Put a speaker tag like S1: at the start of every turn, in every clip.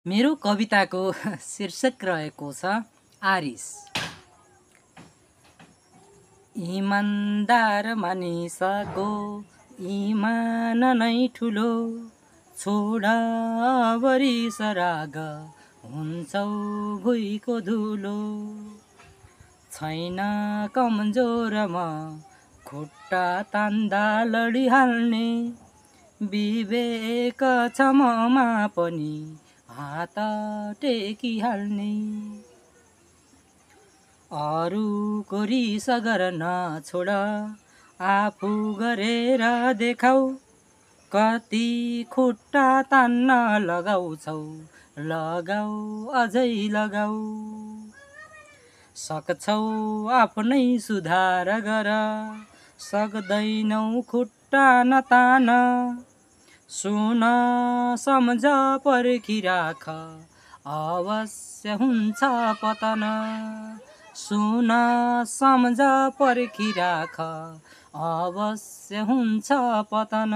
S1: मेरो कविताको शीर्षक रहेको छ आरिस। इमानदार मानिसको इमान नै ठुलो, छोडा वरिस राग हुन्छौ भुइँको धुलो। छैन कमजोरमा खुट्टा तान्दा लडिहाल्ने, विवेक छ ममा पनि हात टेकिहाल्ने। अरूको रिस गर्न छोड, आफू गरेर देखाऊ। कति खुट्टा तान्न लगाउँछौ, लगाऊ अझै लगाऊ। सक्छौ आफ्नै सुधार गर, सक्दैनौ खुट्टा नतान। सुन सम्झ पर्खिराख, अवश्य हुन्छ पतन। सुन सम्झ पर्खिराख, अवश्य हुन्छ पतन।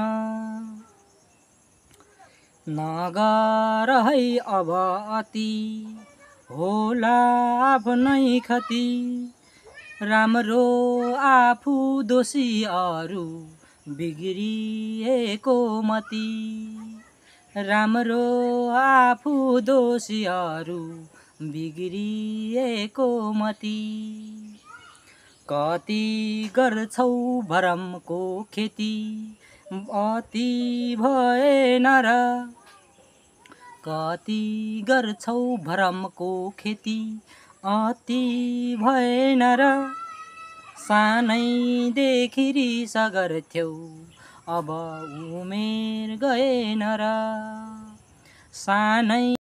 S1: नगर है अब अति, होला आफ्नै खती। राम्रो आफू दोषी अरू बिग्रिएको मती। राम्रो आफू दोषी अरू बिग्रिएको मती। कति गर्छौ भरमको खेती, अति भएन र। कति गर्छौ भरमको खेती, अति भएन र। सानैदेखि रिस गर्थ्यौ, अब उमेर गएन र। सानै